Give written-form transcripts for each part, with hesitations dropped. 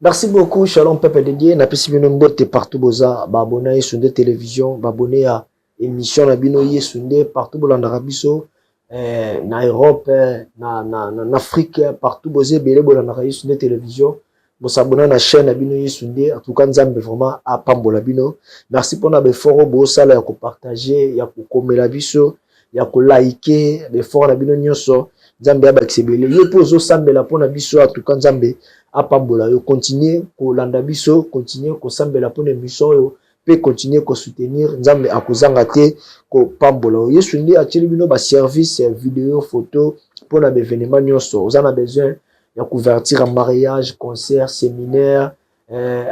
Merci beaucoup, Shalom Peuple de Dieu. Na pesi bino mbote partout boza, ba abonné sur des télévisions, ba abonné à émission na bino yesunde partout bolanda biso, na Europe, na Afrique, partout boze belé bolanda sur des télévisions. Bo s'abonner na chaîne na bino yesunde, en tout cas nzambe vraiment a pambola bino. Merci pour na beforo bo sala ya ko partager, ya ko komela biso, ya ko liker, beforo na bino nyonso. Nzambe abakisebele. Yo pozo sambela pona biso en tout cas nzambe apambola yo continuer ko landa biso, continuer ko sambela pona émission yo, pe continuer ko soutenir nzambe akozanga te ko pambola yo. Yesu ndi atili bino ba service vidéo photo pona ba événement nyonso. Ozana besoin ya couverture en mariage, concert, séminaire,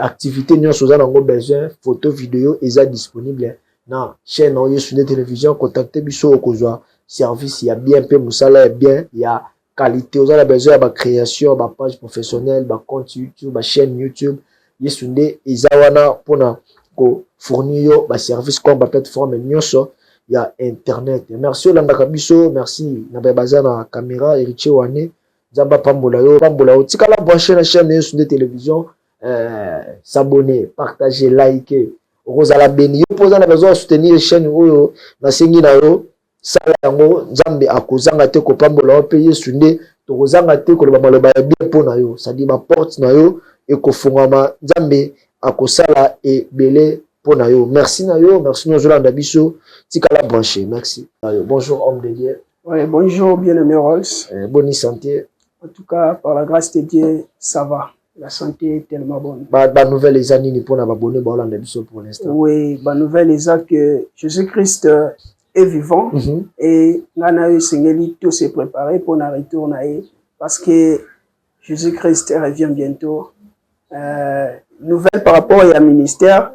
activité nyonso ozana ngo besoin photo vidéo eza disponible na chaîne Yesu ndi télévision. Contactez biso okozwa service ya bien pe musala ya bien ya qualité. Vous avez besoin de création, de page professionnelle, de compte YouTube, de chaîne YouTube. Yesunde izawana pona ko fournir ba service comme ba plateforme nyonso ya internet. Merci Olanda Kabiso, merci na baza na caméra Eriche Wane, Zamba pambola yo tikala brancher la chaîne Yesunde télévision, s'abonner, partager, liker. Rosala beni yo poza na besoin de soutenir chaîne oyo na sengi na yo. Sala yango nzambe akozanga te ko pambola o pe Yesu nde tokozanga te ko maloba ya bien pona yo, ça dit ma porte na yo e ko fungama nzambe akosala e belé pona yo. Merci na yo, merci nous Zolanda biso tikala branché. Merci. Bonjour homme de Dieu. Ouais, bonjour bien-aimé Rolls. Bonne santé. En tout cas, par la grâce de Dieu, ça va. La santé est tellement bonne. Ba nouvelle les années pour na abonné ba Zolanda biso pour l'instant. Oui, ba nouvelle les que Jésus-Christ est vivant et Nana Seigneli tout s'est préparé pour un retour parce que Jésus-Christ revient bientôt. Nouvelle par rapport au ministère,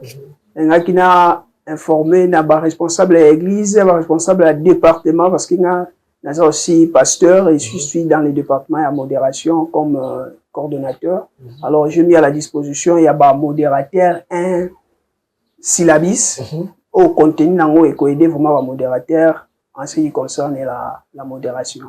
qui n'a informé n'a pas responsable de l'église, responsable du département parce qu'il a aussi pasteur et je suis dans le département à modération comme coordonnateur. Alors je mis à la disposition il y a un modérateur un syllabis. Au contenu nango et aider vraiment un modérateur en ce qui concerne la modération.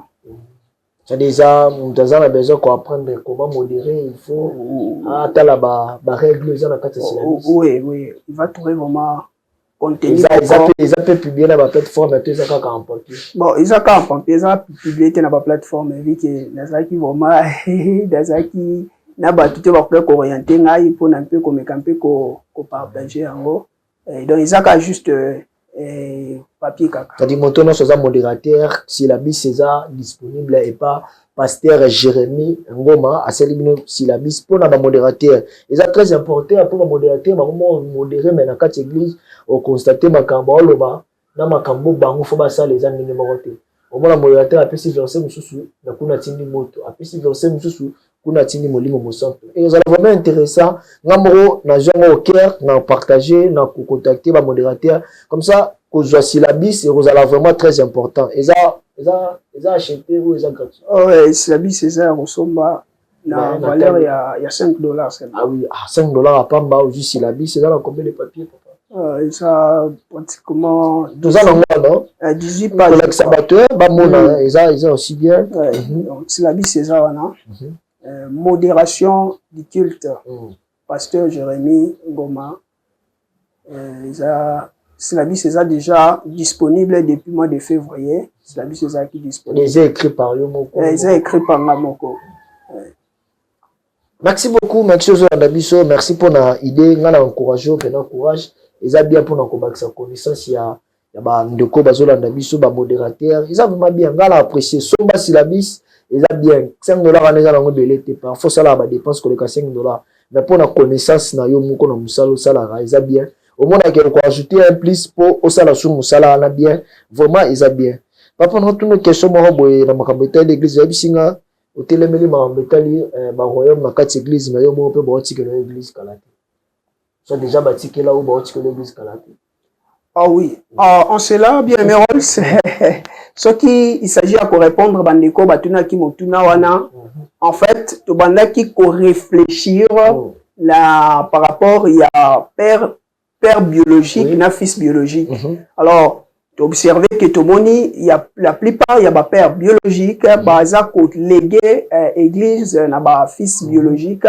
C'est déjà on a besoin d'apprendre comment modérer, il faut attendre la règle dans la catégorie. Oui, il va trouver vraiment contenu. Ils ont publié dans la plateforme et ils ont qu'à emporter. Bon, ils ont qu'à emporter, ils ont publié dans la plateforme vu que Nazaki vraiment Nazaki n'a pas tout à orienté ngai pour un peu comme camper ko partager en gros. Donc, ils ont juste papier caca. C'est-à-dire, mon nom, c'est un modérateur, si la bise est disponible et pas pasteur Jérémy Ngoma, à celle si la bise pour un modérateur. Et c'est très important pour un modérateur, mais modérer, mais dans quatre églises, on constate ma cambo, loba, dans ma cambo, bango, faut pas ça les amis numérotés. Au moins, le modérateur a pu se verser, monsieur, na kuna tindi moto, a pu se verser, monsieur, kuna tindi molimo mosanto. Et c'est vraiment intéressant. Ngamoro, na jongo au cœur, na partager, na contacter ma modérateur. Comme ça, que je suis la bis, et vous allez vraiment très important. Et ça acheté ou ça gratuit. Oh, ouais, c'est la bis, c'est ça, on somme, la valeur, il y a $5. Ah oui, $5 à Pamba, ou juste la bis, c'est là, combien de papiers, papa? Et ça, pratiquement. 12 ans, non? 18 pages. Avec Sabateur, Bamona, ils ont aussi bien. Donc, c'est la bis, c'est ça, non? Modération du culte. Pasteur Jérémy Ngoma. C'est la bis, c'est ça déjà disponible depuis le mois de février. C'est la bis, c'est ça qui est disponible. Ils ont écrit par Yomoko. Ils ont écrit par Mamoko. Merci beaucoup, merci aux merci pour l'idée, nous encouragé, nous encourage. Ils ont bien pour nous combattre sa connaissance, il y a ndeko bazolanda biso ba modérateur, ils ont vraiment bien, nous apprécié somba syllabis, ils ont bien $5 en ezala belé te parfois ça là ba dépense que les $5, mais pour la connaissance na yo moko na musalo sala ils ont bien. Au moins on a ajouter un plus pour au sala sur musala na bien, vraiment ils ont bien. Papa nous toutes nos questions mo boye na makambeta l'église ya bisinga au télémeli makambeta li ba royaume na kati église na yo mo pe ba tikela l'église kalate. Soit déjà bâti là où bah tu l'église Kalate. Ah oui, en cela bien mes rôles ce qui il s'agit à répondre bandeko batuna ki motuna wana en fait to bandaki ko réfléchir là par rapport il y a père biologique na fils biologique. Alors tu observes que tout moni il y a la plupart il y a ba père biologique baza ko légué église na ba fils biologique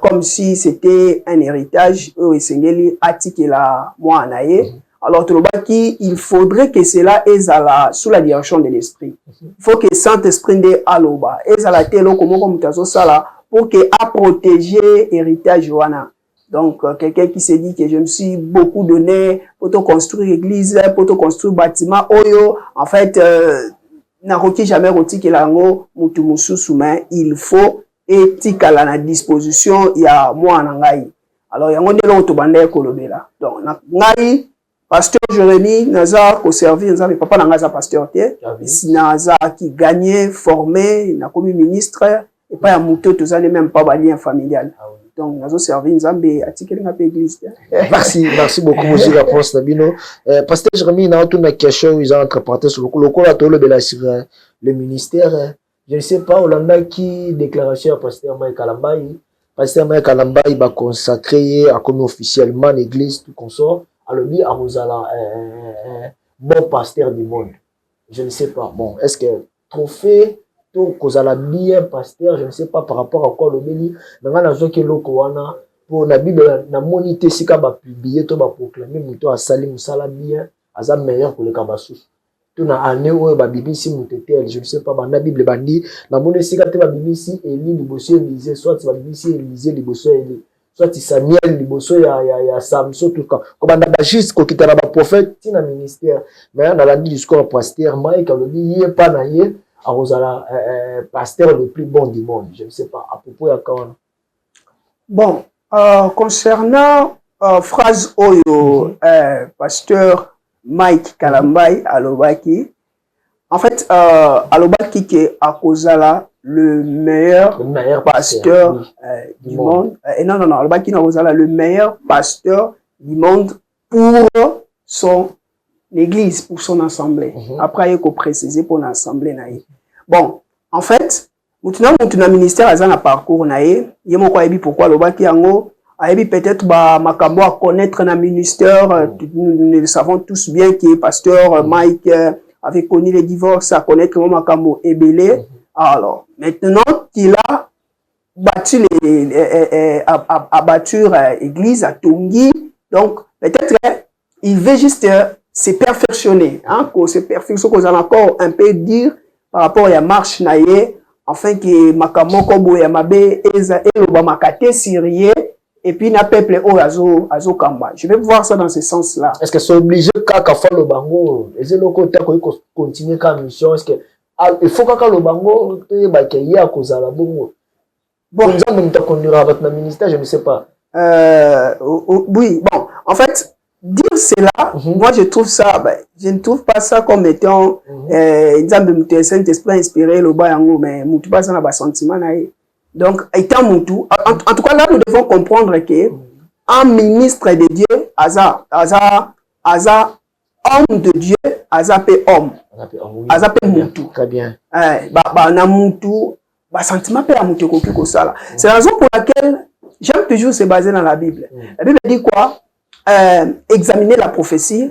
comme si c'était un héritage, Sengeli Atikela Moanaye. Alors, il faudrait que cela est sous la direction de l'esprit. Il faut que Saint-Esprit de Aloba, pour que a protégé l'héritage Joana. Donc, quelqu'un qui s'est dit que je me suis beaucoup donné pour te construire l'église, pour te construire bâtiment, Oyo, en fait, n'a jamais roti que l'ango, il faut et tikala na disposition, il y a moi en angai. Alors, il y a un autre bandé kolobela. Donc, ngai, pasteur Jérémy, Naza, au service, Naza, mais papa Naza, pasteur, Naza qui gagnait, formé, n'a commis ministre, et pas un mouton, tout ça n'est même pas un lien familial. Donc, Naza servi, Nzambe, à tirer une église. Merci beaucoup, monsieur réponse, Nabino. Pasteur Jérémy, n'a pas une question, ils ont entrepreneur sur le ministère. Je ne sais pas, Olanda qui déclaration à Pasteur Mike Kalambaï. Pasteur Mike Kalambaï va consacrer à comme officiellement l'église, tout consort. Alors, lui, à Rosala, bon pasteur du monde. Je ne sais pas. Bon, est-ce que trophée, tout Rosala bien pasteur, je ne sais pas par rapport à quoi le béni. Maintenant, dans ce que l'Okoana, pour la Bible, la monité, si on va publier, on va proclamer, mouton à Salim, Salah bien, à meilleur pour les Kabassous. Tout na année où ba BBC mutetel, je ne sais pas, la Bible bandi, la monnaie si quand ba BBC Eli liboso Élisée, soit ba BBC Élisée liboso Eli, soit Samuel liboso ya Samson tout cas. Comme on a juste ko kita na ba prophète tina ministère, mais on a la discours pasteur Mike a dit yé pas na yé a Rosala pasteur le plus bon du monde, je ne sais pas à propos ya quand. Bon, concernant phrase oyo pasteur Mike Kalambaï Alobaki. En fait, Alobaki qui est à Kozala le meilleur pasteur du monde. Non, Alobaki est à Kozala le meilleur pasteur du monde pour son église, pour son assemblée. Après, il faut préciser pour l'assemblée. Bon, en fait, maintenant, mon ministère a un parcours. Il y a pourquoi Alobaki Ango. Peut-être Makambo à connaître un ministère, nous le savons tous bien qui est pasteur Mike avait connu les divorces, à connaître Makambo et Belé. Alors, maintenant qu'il a battu l'église à Tongi, donc peut-être il veut juste se perfectionner, hein, se perfectionner, qu'on a encore un peu dire par rapport à la marche naïe, afin que Makambo Kobo Yamabe et l'Obamakate Syrie. Et puis, il y a peuple au Azo Kamba. Je vais voir ça dans ce sens-là. Est-ce que c'est obligé qu'à faire le bango? Est-ce que le côté continue comme mission? Est-ce que il faut qu'à le bango, il y a cause à la bongo. Bon, nous avons conduire à votre ministère, je ne sais pas. Oui, bon, en fait, dire cela, moi je trouve ça, je ne trouve pas ça comme étant, Saint-Esprit inspiré le bayango, mais je ne pas ça dans le sentiment. Donc, étant Moutou, en tout cas, là, nous devons comprendre que un ministre de Dieu, Aza, homme de Dieu, Aza pe homme. Aza pe Moutou. Très bien. Na Moutou, sentiment pe la Moutou koki ça là. C'est la raison pour laquelle j'aime toujours se baser dans la Bible. La Bible dit quoi? Examiner la prophétie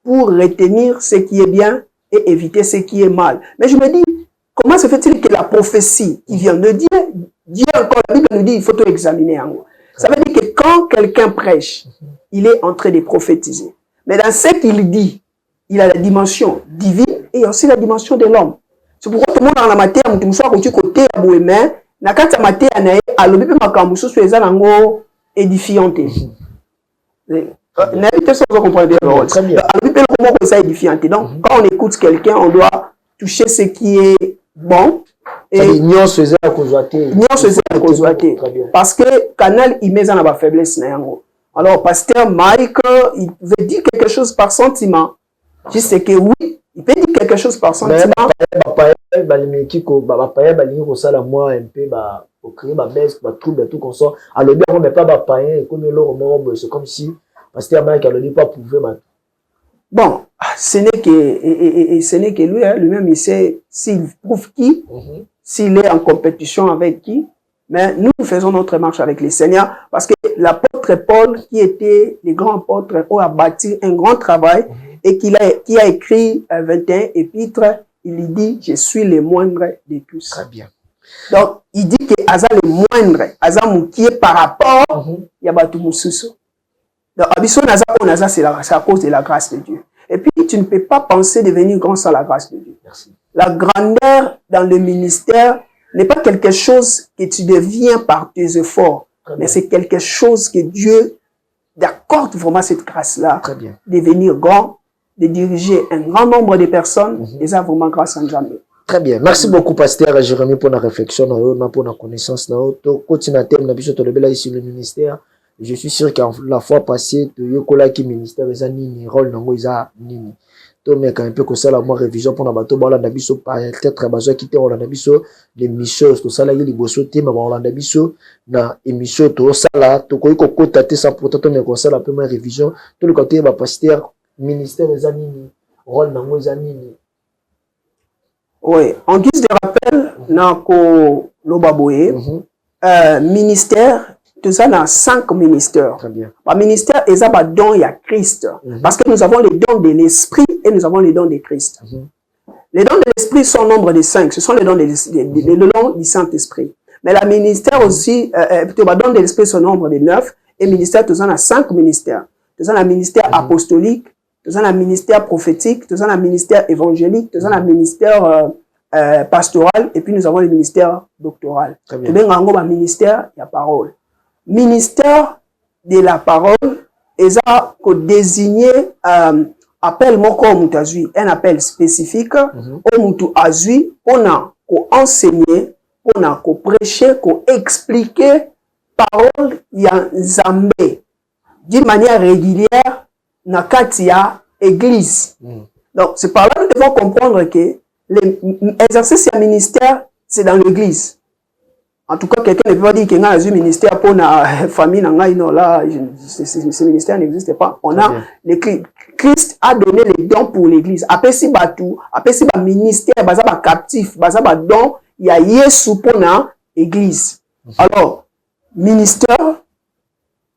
pour retenir ce qui est bien et éviter ce qui est mal. Mais je me dis, comment se fait-il que la prophétie qui vient de Dieu, Dieu encore, la Bible nous dit, il faut tout examiner en haut. Ça veut dire que quand quelqu'un prêche, il est en train de prophétiser. Mais dans ce qu'il dit, il a la dimension divine et aussi la dimension de l'homme. C'est pourquoi tout le monde dans la matière, tout le monde soit côté à Bouémé, na kata matière anaye, à l'objet makambusu sur les anango édifiante. N'habitez sans comprendre bien. Très bien. À l'objet comment ça édifiante. Donc, quand on écoute quelqu'un, on doit toucher ce qui est bon. Et nous faisons la causerie. Parce que canal il met en la faiblesse. Alors pasteur Mike il veut dire quelque chose par sentiment. Juste que oui, il peut dire quelque chose par sentiment. C'est comme si pasteur Mike ne pas pouvoir. Bon, ce n'est que lui, hein, lui-même, il sait s'il prouve qui, s'il est en compétition avec qui. Mais nous faisons notre marche avec le Seigneur parce que l'apôtre Paul, qui était le grand apôtre, a bâti un grand travail et qui a écrit 21 épîtres, il dit, je suis le moindre de tous. Très bien. Donc, il dit que Aza le moindre, Aza moukié par rapport à Batou Moussousou. Donc, Abisso Naza, c'est à cause de la grâce de Dieu. Et puis, tu ne peux pas penser devenir grand sans la grâce de Dieu. Merci. La grandeur dans le ministère n'est pas quelque chose que tu deviens par tes efforts, mais c'est quelque chose que Dieu accorde vraiment cette grâce-là, devenir grand, de diriger un grand nombre de personnes, et ça vraiment grâce à Dieu. Très bien. Merci beaucoup, Pasteur Jérémie, pour la réflexion, pour la connaissance. Ici le ministère. Je suis sûr que la fois passée, tu as eu ministère, le rôle de nini. Mais quand un peu que ça, la révision pour la bateau, peut-être besoin quitter les missions, tout ça, là, il y a des bosses, mais on na émission, tout ça, là, tout quoi, sans pourtant, mais comme ça, la première révision, tout le côté, pasteur, ministère, les rôle de nini. Oui, en guise de rappel, Nako Lobaboye, ministère, tout ça dans 5 ministères. Très bien. Par ministère, il y a des dons, il y a Christ. Parce que nous avons les dons de l'esprit et nous avons les dons de Christ. Les dons de l'esprit sont au nombre de 5. Ce sont les dons, les dons du Saint-Esprit. Mais le ministère aussi, plutôt, les dons de l'esprit sont au nombre de 9. Et le ministère, tout ça dans 5 ministères. Tout ça dans le ministère apostolique, tout ça dans le ministère prophétique, tout ça dans le ministère évangélique, tout ça dans le ministère pastoral. Et puis nous avons le ministère doctoral. Tout bien, dans le ministère, il y a parole. Ministère de la parole, et ça, qu'on désigné, appel moko mutazui, un appel spécifique, au mutu azui, on a qu'on enseigner, on a qu'on prêcher, qu'on expliquer parole ya Zambé d'une manière régulière, na katia église. Donc, c'est par là que nous devons comprendre que l'exercice du ministère, c'est dans l'église. En tout cas, quelqu'un ne peut pas dire qu'il y a un ministère pour la famille, non, là, ce ministère n'existe pas. On a, Christ a donné les dons pour l'église. Après, si batou, après, si ba ministère, baza ba captif, baza ba don, il y a Yesu pour l'église. Alors, ministère,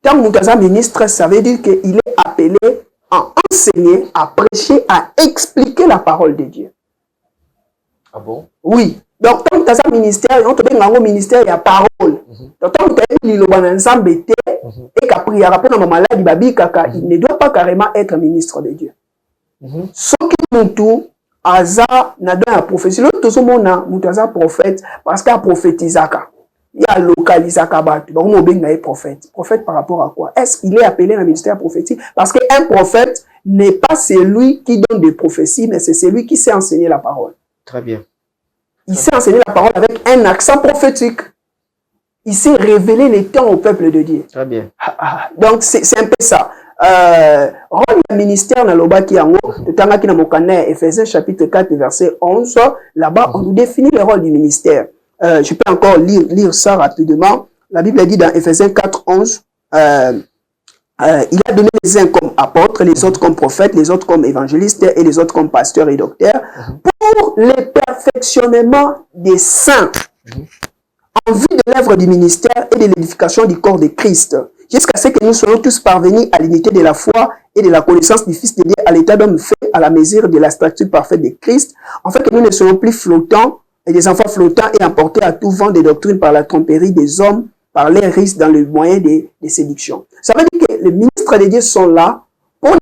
tant que nous ministre, ça veut dire qu'il est appelé à enseigner, à prêcher, à expliquer la parole de Dieu. Ah bon? Oui. Donc, tant que tu as un ministère, on te donne un ministère, il y a parole. Donc, tant que tu as un ensemble et qu'après, il y a rapport à ma maladie, il ne doit pas carrément être ministre de Dieu. Ce qui nous tout, Aza, n'a donné un prophète. Tout ce monde a un prophète parce qu'il a prophétisé. Il a localisé Kabat. Donc, on a un prophète. Prophète par rapport à quoi? Est-ce qu'il est appelé un ministère prophétique? Parce qu'un prophète n'est pas celui qui donne des prophéties, mais c'est celui qui sait enseigner la parole. Très bien. Il sait enseigner la parole avec un accent prophétique. Il sait révéler les temps au peuple de Dieu. Très bien. Donc, c'est un peu ça. Rôle du ministère dans l'Oba qui en haut, de Tangaki na Mokane, Ephésiens chapitre 4, verset 11, là-bas, on nous définit le rôle du ministère. Je peux encore lire ça rapidement. La Bible dit dans Ephésiens 4, 11, il a donné les uns comme apôtres, les autres comme prophètes, les autres comme évangélistes et les autres comme pasteurs et docteurs pour le perfectionnement des saints en vue de l'œuvre du ministère et de l'édification du corps de Christ, jusqu'à ce que nous soyons tous parvenus à l'unité de la foi et de la connaissance du Fils de Dieu, à l'état d'homme fait à la mesure de la stature parfaite de Christ, en fait que nous ne soyons plus flottants et des enfants flottants et emportés à tout vent des doctrines par la tromperie des hommes, par les risques dans le moyen des séductions. Ça veut dire que les ministres de Dieu sont là pour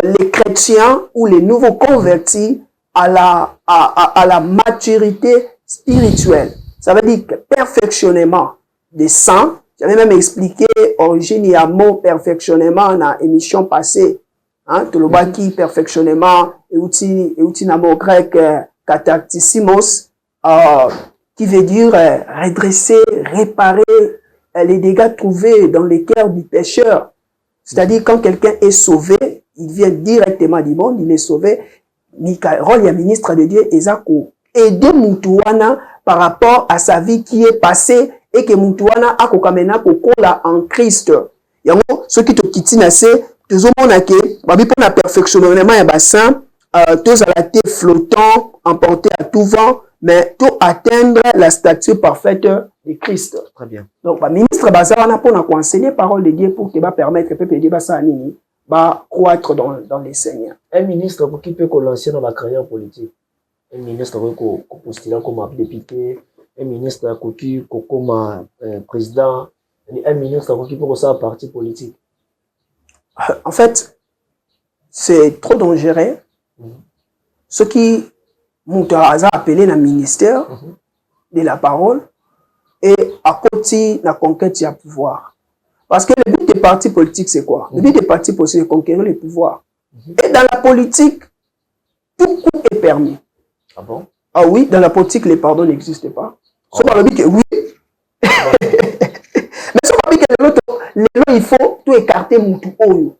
les chrétiens ou les nouveaux convertis à la maturité spirituelle. Ça veut dire que perfectionnement des saints. J'avais même expliqué origine et mot perfectionnement dans l'émission passée. Hein, tout le bas qui perfectionnement et outil dans mot grec katartissimos, qui veut dire redresser, réparer les dégâts trouvés dans les cœurs du pécheur. C'est-à-dire quand quelqu'un est sauvé, il vient directement du monde, il est sauvé. Rôle ya ministre de Dieu, Ezako, aider Moutouana par rapport à sa vie qui est passée et que Moutouana a kokamena kokola en Christ. Yango, ceux qui te quittent, c'est tout le monde que, babi pour la perfectionnement ya bassin, tous à la tête flottant, emportés à tout vent, mais tout atteindre la stature parfaite de Christ. Très bien. Donc, le ministre Bazarana pour nous enseigner la parole de Dieu pour que va permettre que le peuple de Dieu va croître dans les seigneurs. Un ministre pour qui peut lancer dans la carrière politique. un ministre qui postule comme député, un ministre qui comme président, un ministre qui peut ça parti politique. En fait, c'est trop dangereux. Ce qui m'ont appelé le ministère de la parole et à côté la conquête du pouvoir. Parce que le but des partis politiques, c'est quoi? Le but des partis politiques, c'est de conquérir le pouvoir. Et dans la politique, tout coup est permis. Ah bon? Ah oui, dans la politique, les pardons n'existent pas. C'est pas le but que oui. Mais c'est pas le but que l'autre, il faut tout écarter Moutou Oyo.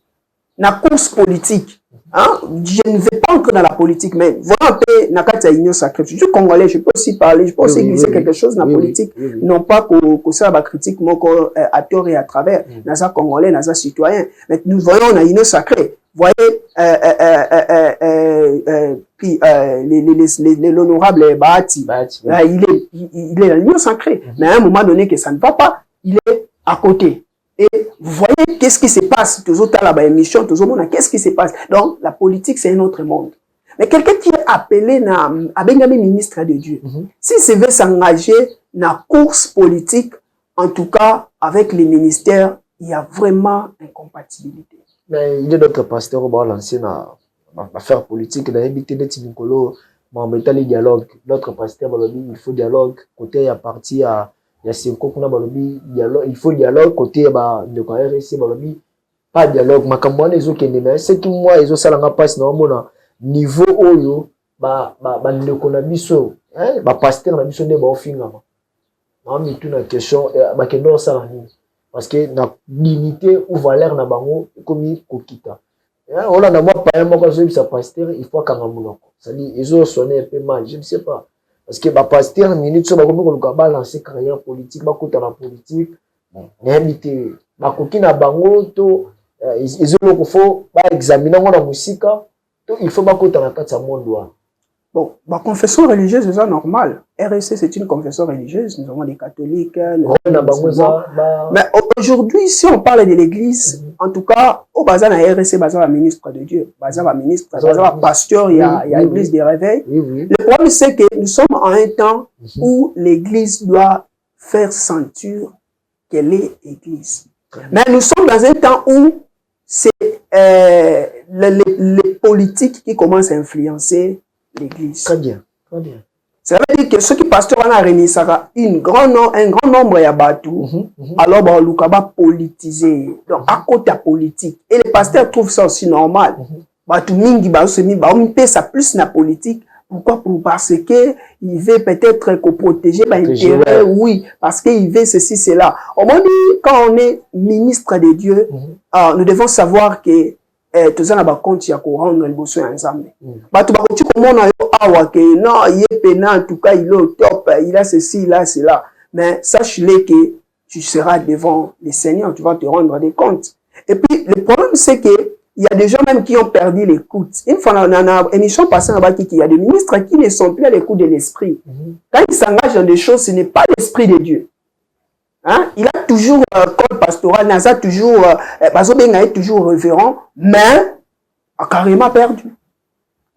La course politique. Hein? Je ne vais pas entrer dans la politique, mais voilà un peu Nakata Union Sacrée. Je suis congolais, je peux aussi parler, je peux aussi glisser quelque chose dans la politique. Non pas que ça va critique, mais à tort et à travers. Naza congolais, naza citoyen. Mais nous voyons la Union Sacrée. Vous voyez, puis l'honorable Bahati, il est dans l'Union Sacrée. Mais à un moment donné que ça ne va pas, il est à côté. Et vous voyez qu'est-ce qui se passe, toujours dans la émission, toujours monde, qu'est-ce qui se passe. Donc, la politique, c'est un autre monde. Mais quelqu'un qui est appelé à Benjamin ministre de Dieu, s'il se veut s'engager dans la course politique, en tout cas, avec les ministères, il y a vraiment incompatibilité. Mais il y a d'autres pasteurs qui vont lancer l'affaire politique, dans l'invité de Tinikolo, en mettant les dialogues. D'autres pasteurs vont dire il faut dialogue, côté il y a parti à. Il y a 5 ans, il faut dialogue côté de RSC, pas dialogue. Ma campagne est ok, mais c'est que moi, ils ont ça la passe dans mon niveau oyo, ne connaît biso, bah pasteur na biso ne ba ofinga ma. Non mais tout na question, bah que non ça parce que na dignité ou valeur na bango comme kokita. On a na moi pas moi quand je dis ça pasteur, il faut kanga monoko. Ça dit ils ont sonné un peu mal, je ne sais pas. Parce que les pasteurs, minutes, ils vont lancer carrière politique, ils vont la politique. Ils faut examiner la musique. Il faut que la monde. Bon, la confession religieuse, c'est ça normal. RSC, c'est une confession religieuse. Nous avons des catholiques. Mais aujourd'hui, si on parle de l'église, en tout cas, au bazar de RSC, bazar de ministre de Dieu, bazar de ministre, bazar de pasteur, il y a l'église des réveils. Le problème, c'est que nous sommes en un temps où l'église doit faire sentir qu'elle est église. Mais nous sommes dans un temps où c'est les politiques qui commencent à influencer l'église. Très bien, très bien. Ça veut dire que ceux qui pasteur a remis ça un grand nombre de bateaux, alors bah le va politiser. Donc à côté de politique. Et les pasteurs trouvent ça aussi normal. Bah tout mingi bah se mis bah on paie ça plus na politique. Pourquoi? Parce que il veut peut-être qu'on protéger bah intérêt, oui, parce qu'il veut ceci cela. Au moins quand on est ministre de Dieu, nous devons savoir que tout ça n'a compte ya ko rendre le besoin ensemble. Bah tu vas tu comment on a awa que non il est pénal en tout cas il est au top, il a ceci il a cela. Mais sache-le que tu seras devant le Seigneur, tu vas te rendre des comptes. Et puis le problème c'est que il y a des gens même qui ont perdu l'écoute. Une fois dans une émission passée là-bas qu'il y a des ministres qui ne sont plus à l'écoute de l'esprit. Quand ils s'engagent dans des choses, ce n'est pas l'esprit de Dieu. Hein? Il a toujours code pastoral, Naza toujours, Bazobenga est toujours révérend, mais a carrément perdu.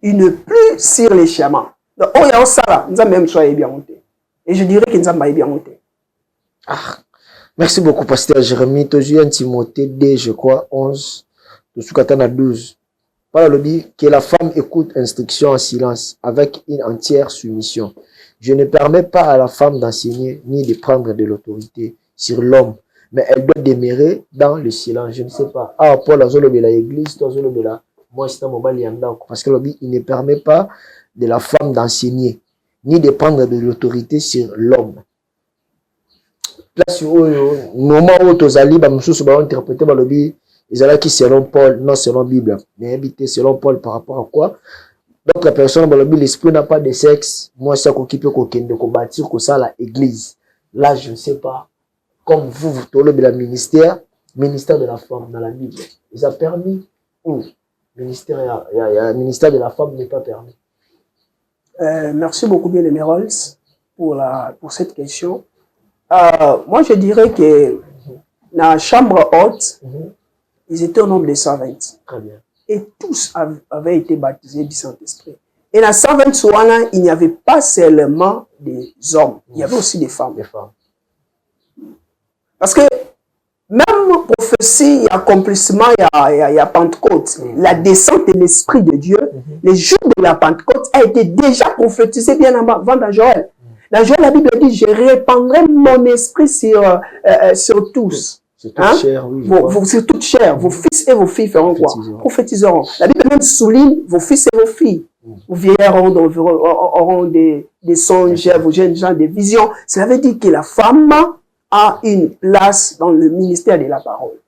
Il n'est plus sur les schémas. Donc, oh, il y a ça là, nous avons même soyez bien monté. Et je dirais que nous avons bien monté. Ah, merci beaucoup, pasteur Jérémie. Toujours un Timothée D, je crois, 11, de Soukatana 12. Par le dit que la femme écoute instruction en silence, avec une entière soumission. Je ne permets pas à la femme d'enseigner ni de prendre de l'autorité sur l'homme, mais elle doit demeurer dans le silence. Je ne sais pas. Ah, Paul a zolo de l'église, toi zolo de la. Moi, c'est un moment parce que il ne permet pas de la femme d'enseigner ni de prendre de l'autorité sur l'homme. Là, sur le moment où tu as dit, tu vas interpréter le dit, ils ont qui selon Paul, non selon la Bible, mais invité selon Paul par rapport à quoi? D'autres personnes, l'esprit n'a pas de sexe. Moi, c'est ce qui peut bâtir que ça, l'église. Là, je ne sais pas. Comme vous le ministère de la femme dans la Bible. Ils ont permis ou ministère de la femme n'est pas permis. Merci beaucoup, bien aimé Rolls, pour cette question. Moi, je dirais que dans la chambre haute, ils étaient au nombre de 120. Très bien. Et tous avaient été baptisés du Saint-Esprit. Et dans 121 ans, il n'y avait pas seulement des hommes, il y avait aussi des femmes. Parce que même prophétie et accomplissement, il y a Pentecôte, la descente de l'Esprit de Dieu, le jour de la Pentecôte a été déjà prophétisé bien avant dans Joël. Dans Joël, la Bible dit, je répandrai mon esprit sur tous. C'est toute chair, oui. Sur toute chair, vos fils et vos filles feront quoi? Prophétiseront. La Bible même souligne vos fils et vos filles. Vos vieillards auront des songes, vos jeunes gens des visions. Cela veut dire que la femme a une place dans le ministère de la parole.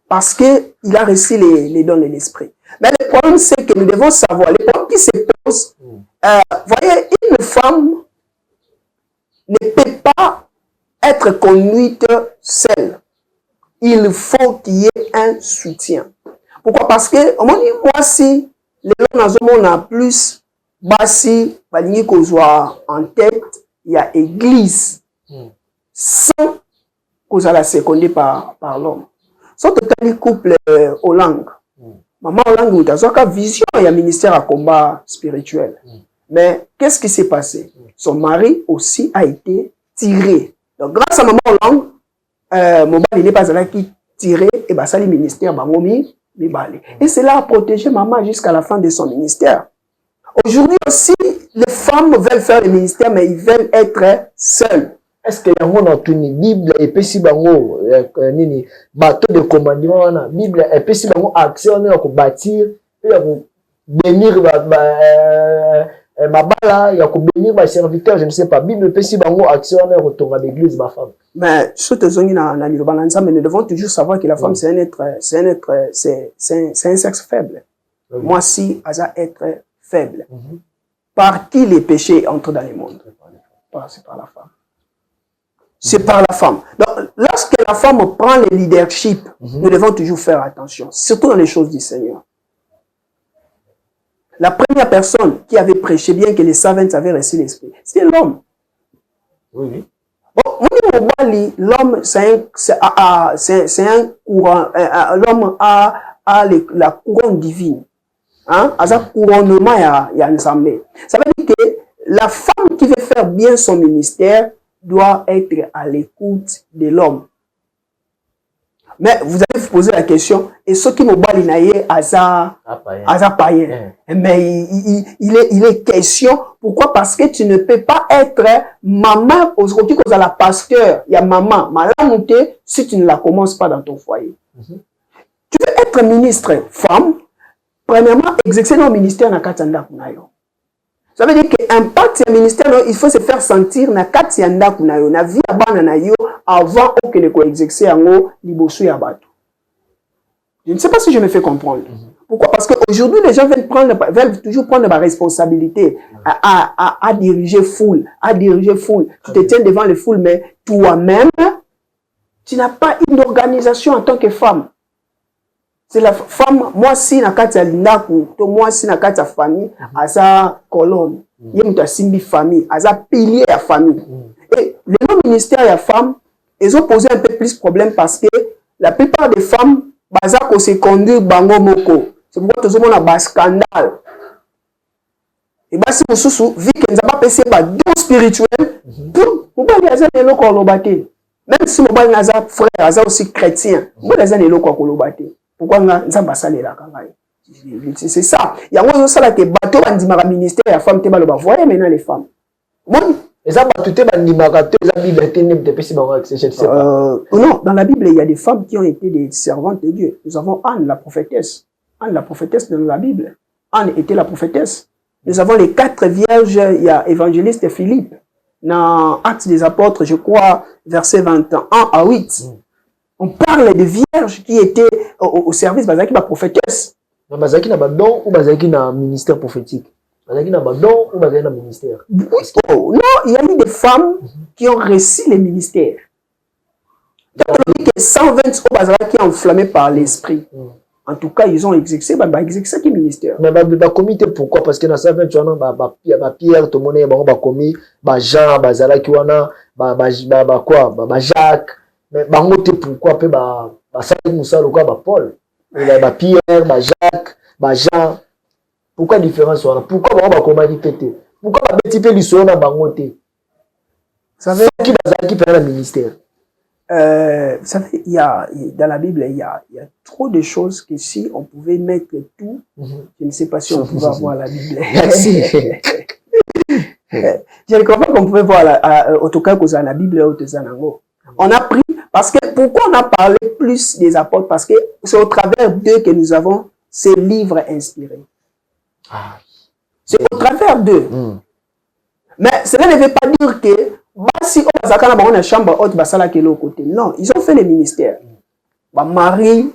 Parce qu'il a reçu les dons de l'esprit. Mais le problème, c'est que nous devons savoir, le problème qui se pose, voyez, une femme ne peut pas être conduite seule. Il faut qu'il y ait un soutien. Pourquoi? Parce que, moi, si les gens ont plus, si qu'on soit en tête, il y a église, sans qu'on soit la secondée par l'homme. Sans total couple aux langues. Maman aux langues, tu as une vision, il y a un ministère à combat spirituel. Mais qu'est-ce qui s'est passé? Son mari aussi a été tiré. Donc, grâce à maman aux langues, mon mari n'est pas allé qui tiré, et ça le ministère, et cela a protégé maman jusqu'à la fin de son ministère. Aujourd'hui aussi, les femmes veulent faire le ministère, mais ils veulent être seules. Est-ce que yango na tuni Bible epesi bango nini bateau de commandement na Bible epesi bango accès on ko bâtir et ko bénir mabala ya ko bénir ba serviteurs, je ne sais pas, Bible epesi bango accès on ko tonga l'église ba femme. Mais surtout zongi na liloba na nzambe, nous devons toujours savoir que la femme c'est un sexe faible. Moi si asa être faible. Par qui les péchés entrent dans le monde? C'est par la femme. C'est par la femme. Donc, lorsque la femme prend le leadership, nous devons toujours faire attention, surtout dans les choses du Seigneur. La première personne qui avait prêché bien que les servants avaient reçu l'esprit, c'est l'homme. Oui. Bon, l'homme, c'est un courant, l'homme a la couronne divine. Hein? À ça, couronnement, il y a une assemblée. Ça veut dire que la femme qui veut faire bien son ministère doit être à l'écoute de l'homme. Mais vous allez vous poser la question, et ce qui me bat l'inaïe à païen. Mais il est question, pourquoi? Parce que tu ne peux pas être maman, aujourd'hui quand tu as la pasteur, il y a maman, malamouté, si tu ne la commences pas dans ton foyer. Tu veux être ministre, femme, premièrement, exercer nos ministères dans Katanda Kunayo. Ça veut dire qu'impact du ministère, il faut se faire sentir dans Katanda Kunayo, na vie à yo avant que ne soit exercer en libosu ya bato. Je ne sais pas si je me fais comprendre. Pourquoi? Parce qu'aujourd'hui, les gens veulent toujours prendre la responsabilité à diriger foule, Tu te tiens devant les foules, mais toi-même, tu n'as pas une organisation en tant que femme. C'est la femme, moi si na kati ya lindaku, to moi si na kati ya famille, aza colonne. Ye muta simbi famille, aza pilier ya famille. Et le ministère ya femme, ils ont posé un peu plus de problème parce que la plupart des femmes, baza ko se conduire bango moko. C'est pourquoi tout le monde a bas scandale. Et bah si mususu, vu que nous avons passé par don spirituel, pour mobali aza nelo ko lobate. Même si mobali aza frère, aza aussi chrétien, mobali aza nelo ko lobate. Pourquoi c'est ça. Il y a un ça que bateau bandimaka ministère la femme te baloba voyez maintenant les femmes. Et ça bateau te bandimaka te la Bible te ne te pesi ba accès, je ne sais pas. Non, dans la Bible il y a des femmes qui ont été des servantes de Dieu. Nous avons Anne la prophétesse. Anne la prophétesse dans la Bible. Anne était la prophétesse. Nous avons les 4 vierges, il y a évangéliste Philippe. Dans Actes des apôtres, je crois, verset 21 à 8. On parle de vierges qui étaient au service Bazaki la prophétesse. Bazaki na badon ou Bazaki na ministère prophétique. Bazaki na badon ou Bazaki na ministère. Non, il y a eu des femmes qui ont reçu les ministères. Il y a que 120 au Bazaki enflammés par l'esprit. En tout cas, ils ont exercé qui ministère. Mais ba comité pourquoi? Parce que dans 120 tu as Pierre, tout le monde ba commis, ba Jean, Bazalaki wana, ba Jacques. Mais bangote pourquoi peut ba Salim Moussa quoi ba Paul, ba Pierre, ba Jacques, ba Jean. Pourquoi différence wana? Pourquoi ba komani pété? Pourquoi ba petit peu lisolo na bango te? Ça veut qui bazali qui perd le ministère. Vous savez, dans la Bible, il y a trop de choses que si on pouvait mettre tout, je ne sais pas si on pouvait avoir la Bible. Merci. Je ne crois pas qu'on pouvait voir, en tout cas, que la Bible on a pris, parce que pourquoi on a parlé plus des apôtres? Parce que c'est au travers d'eux que nous avons ces livres inspirés. C'est au travers d'eux. Mais cela ne veut pas dire que si on a une chambre haute, non, ils ont fait les ministères. Marie,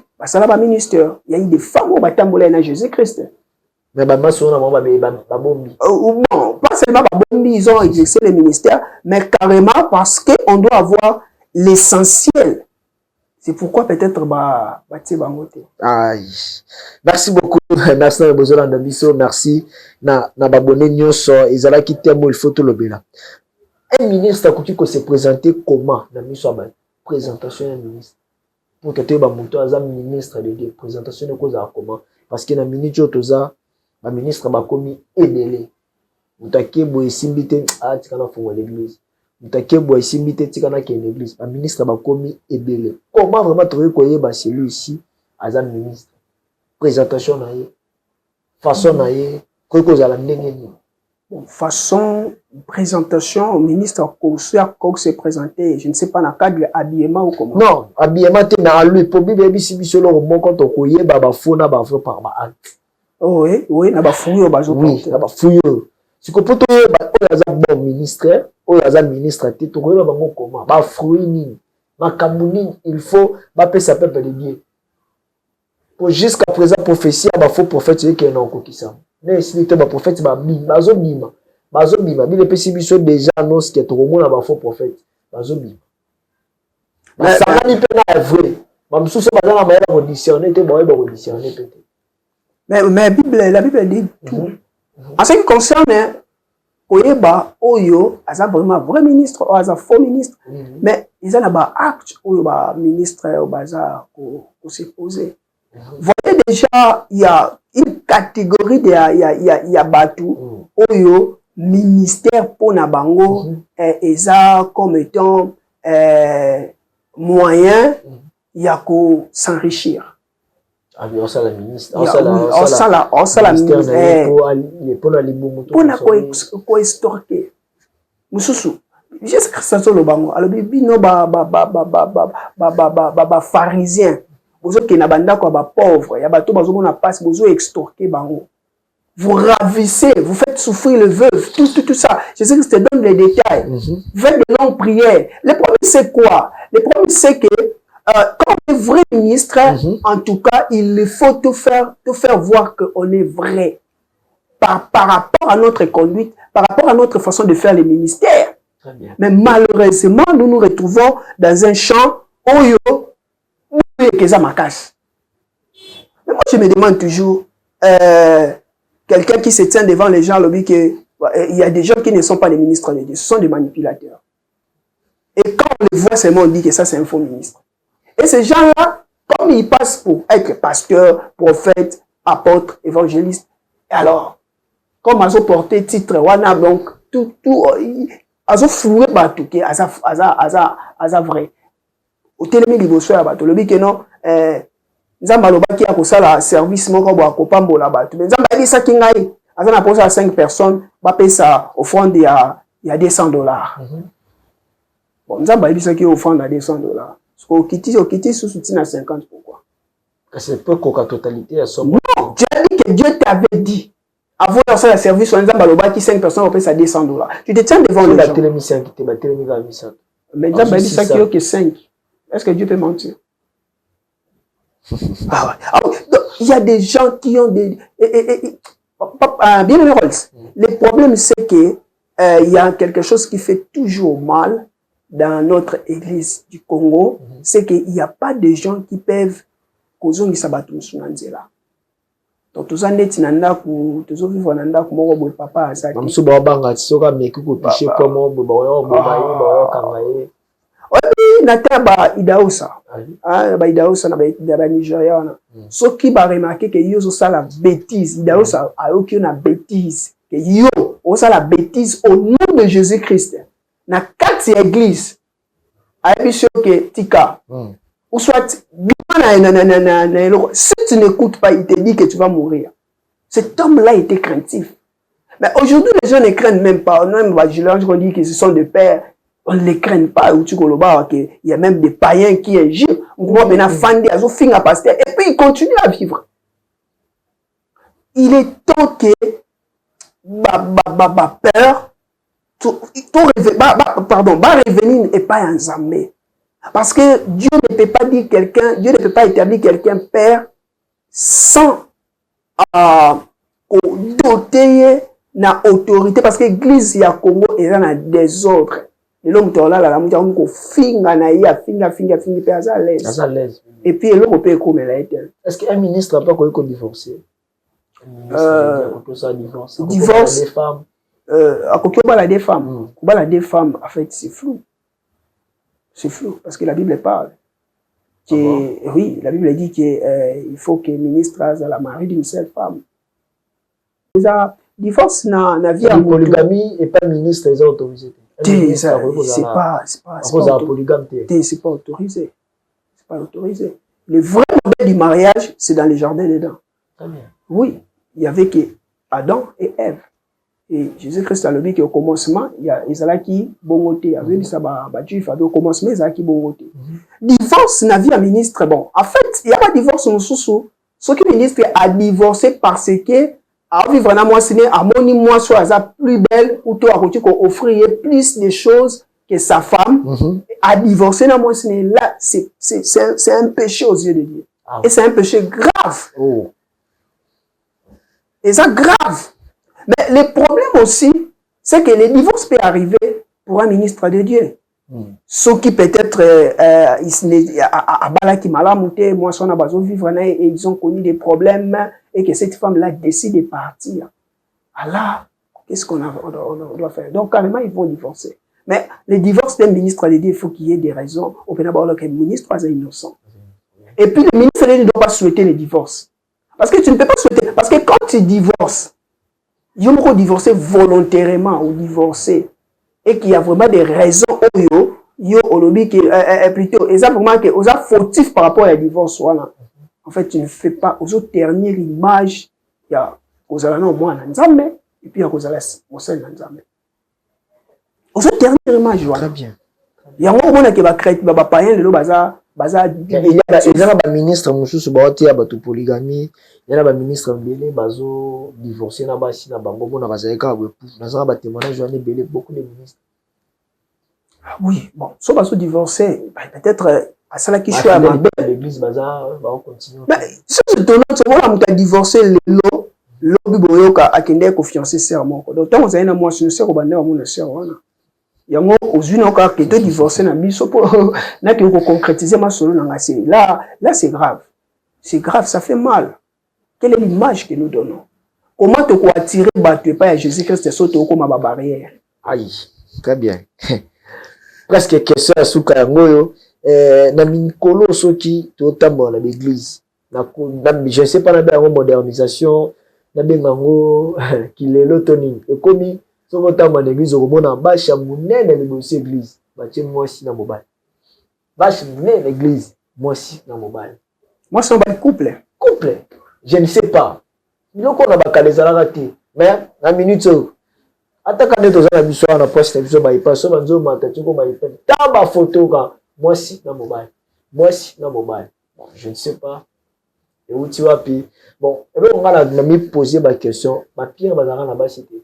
ministère. Il y a eu des femmes qui ont été Jésus-Christ. Mais bon, pas seulement ils ont exercé les ministères, mais carrément parce qu'on doit avoir l'essentiel. C'est pourquoi peut-être merci beaucoup. Merci na besoin d'ambition. Merci na babonné nyonso ezala ki temo il faut tout le bela. Un ministre a se présenter comment dans la présentation d'un ministre. Pour que tu aies un ministre de Dieu, présentation de cause comment. Parce que dans la ministre, le ministre a commis ébélé. Vous avez boy simbité, ah, tu as fait l'église. Vous avez boy simbité, tu as fait l'église. Le ministre a commis ébélé. Comment vraiment trouver que c'est lui ici, as un ministre. Présentation, façon, quoi à la façon présentation au ministre comme se présenter, je ne sais pas dans le cadre habillement ou comment. Non, habillement mais à lui pour bien si solo au quand on koye baba fona ba fo par ba. Oui, na ba fouyo ba zo porter. Na ba fouyo. Si ko poto ba o ya za bon ministre, o ya za ministre te to koye ba ngo comment ba fruit ni. Makamuni, il faut ba pesa peuple de Dieu. Pour jusqu'à présent prophétie ba faux prophète qui est non kokisa. Mais si tu es un prophète, bazo bima. Bile pesi biso déjà annonce que tout le monde a faux prophète. Bazo bima. Ça n'a ni pas vrai. Même si c'est pas dans la manière auditionner, tu vas auditionner peut-être. Mais la Bible dit tout. En ce qui concerne Oyeba, Oyo, asa vraiment vrai ministre, ou asa faux ministre. Mais ils ont un acte où le ministre au bazar pour se poser. Vous voyez déjà, il y a une catégorie de il y a Batou, Oyo, ministère pour Nabango, et ça comme étant moyen, il y a qu'à s'enrichir. Ah, on sait la ministre. On sait la ministre. Pour extorquer. Moussoussou. Je sais que ça c'est le bango. Alors, bino pharisien. Vous qui na banda quoi pauvre, ya bato bazo na passe, vous extorquer bango. Vous ravissez, vous faites souffrir le veuve, tout ça. Je sais que je te donne les détails. Vous faites de longues prières. Le problème c'est quoi? Le problème c'est que comme un vrai ministre, en tout cas, il faut tout faire voir qu'on est vrai par rapport à notre conduite, par rapport à notre façon de faire les ministères. Mais malheureusement, nous nous retrouvons dans un champ où mais moi, je me demande toujours, quelqu'un qui se tient devant les gens, il y a des gens qui ne sont pas des ministres de Dieu, ce sont des manipulateurs. Et quand on les voit seulement, on dit que ça, c'est un faux ministre. Et ces gens-là, comme ils passent pour être pasteurs, prophètes, apôtres, évangélistes, alors, comme ils ont porté titre, donc, tout, ils ont fourré tout, qui est vrai. Au télémi liboso ya bato lobi ke non nzamba lobaki ya kosala service moko bo akopambola bato mais nzamba alisa ki ngai aza na posa 5 personnes ba pesa offrande ya $200. Bon nzamba alisa ki offrande à $200. Au kiti sous na 50 pourquoi? C'est peu qu'au totalité à somme. Non, tu as dit que Dieu t'avait dit avant de faire le service nzamba lobaki 5 personnes ba pesa $200. Tu te tiens devant les gens. Mais nzamba alisa ki que 5. Est-ce que Dieu peut mentir? Ah ouais. Donc, il y a des gens qui ont des... bien aimé Rolls. Le problème, c'est que il y a quelque chose qui fait toujours mal dans notre église du Congo, c'est qu'il n'y a pas de gens qui peuvent causer une sabaton sur Nanzela. Donc, tous les gens qui ont vivre dans le papa, ça. Oui, nata ba Idaosa. Ba Idaosa na ba Nigeria wana. So qui ba remarquer que yo ça la bêtise, Idaosa a aucune na bêtise. Que yo ça la bêtise au nom de Jésus-Christ. Na quatre église. A sûr que tika. Ou soit si tu n'écoutes pas, il te dit que tu vas mourir. Cet homme-là était craintif. Mais aujourd'hui, les gens ne craignent même pas. Même on dit que ce sont des pères. On ne les craint pas. Il y a même des païens qui agissent. On voit maintenant Fandi, et puis il continue à vivre. Il est temps que peur, revenir et pas en Zambé. Parce que Dieu ne peut pas dire quelqu'un, Dieu ne peut pas établir quelqu'un père sans doter na autorité. Parce que l'église ya Congo est dans le désordre. Et l'homme là, la mouja ko finga na ya finga pe à l'aise. Et puis l'homme peut comme elle a été. Est-ce qu'un ministre n'a pas qu'on divorcer? Divorce des femmes. À côté des femmes. Des femmes, en fait, c'est flou. C'est flou, parce que la Bible parle. Oui, la Bible dit qu'il faut que le ministre ait la mari d'une seule femme. Divorce n'a vie à polygamie et pas ministre, ils ont autorisé. C'est pas autorisé. C'est pas autorisé. Le vrai modèle du mariage, c'est dans les jardins d'Éden. Oui, il y avait que Adam et Ève. Et Jésus-Christ a dit qu'au commencement, il y a Israël qui bongoté. Il y avait dit ça, au commencement, Israël qui bongoté. Divorce n'a vie à ministre. Bon, en fait, il n'y a pas de divorce en sous-sous. Ce qui ministre a divorcé parce que, à vivre dans moi, c'est à mon moi soit plus belle, ou toi, à offrir plus de choses que sa femme. A divorcé dans moi, là, c'est un péché aux yeux de Dieu. Et c'est un péché grave. Et ça, grave. Mais le problème aussi, c'est que le divorce peut arriver pour un ministre de Dieu. Ceux qui peut-être, à Balaki Malamouté, moi, son abazo vivre et ils ont connu des problèmes et que cette femme-là décide de partir. Alors, qu'est-ce qu'on doit faire? Donc, carrément, ils vont divorcer. Mais le divorce d'un ministre de Dieu, il faut qu'il y ait des raisons. Au Pénabord, que le ministre soit innocent. Et puis, le ministre de Dieu ne doit pas souhaiter le divorce. Parce que tu ne peux pas souhaiter. Parce que quand tu divorces, ils ont divorcé volontairement ou divorcé. Et qu'il y a vraiment des raisons plutôt exactement que aux fautifs par rapport à la divorce. Voilà. En fait, tu ne fais pas aux autres dernières images. Il y a aux alana au moins Nzambe et puis il y a aux alas au sein Nzambe. Aux autres dernières images. Voilà. Très bien. Il y a un moment qui va créer des païens le bazar. Il y a un ministre Moussous Baotia Batou polygamie. Il y a un ministre Mbélé Bazo divorcé na basi na bango na bazaleka ba na ba témoignage journée belé beaucoup de ministres. Oui, bon, so bazo divorcé, peut-être à cela qui choisit à l'église bazar va continuer. Mais si je donne on a divorcé le biboyoka akende ko fiancé serment. Donc tant on a moi je ne sais pas bande mon sœur wana. Yango ozuna encore que de divorcer na biso pour na ki ko concrétiser ma solo na ngasi. Là c'est grave. C'est grave, ça fait mal. Quelle est l'image que nous donnons? Comment te quoi attirer battu pas à Jésus-Christ sauter comme ma barrière? Aïe, très bien. Presque question à souka yango na minkolo soki totambo na l'église. Je sais pas na modernisation na bengango kilelo toni et comme so totambo na l'église au mona basha munene négocier église batie moi si na mobile. Basha munene l'église moi si na mobile. Moi c'est un couple. Couple. Je ne sais pas. Nous on a bakale zalaka te. Mais na minute ataka neto za biso na poste biso ba ipa so banzo mata tiko ba ipa. Tamba photo ka moi si na mobile. Moi si na mobile. Bon, je ne sais pas. Et où tu vas puis bon, et bien on a me poser ma question, ma pierre bazara na ba cité.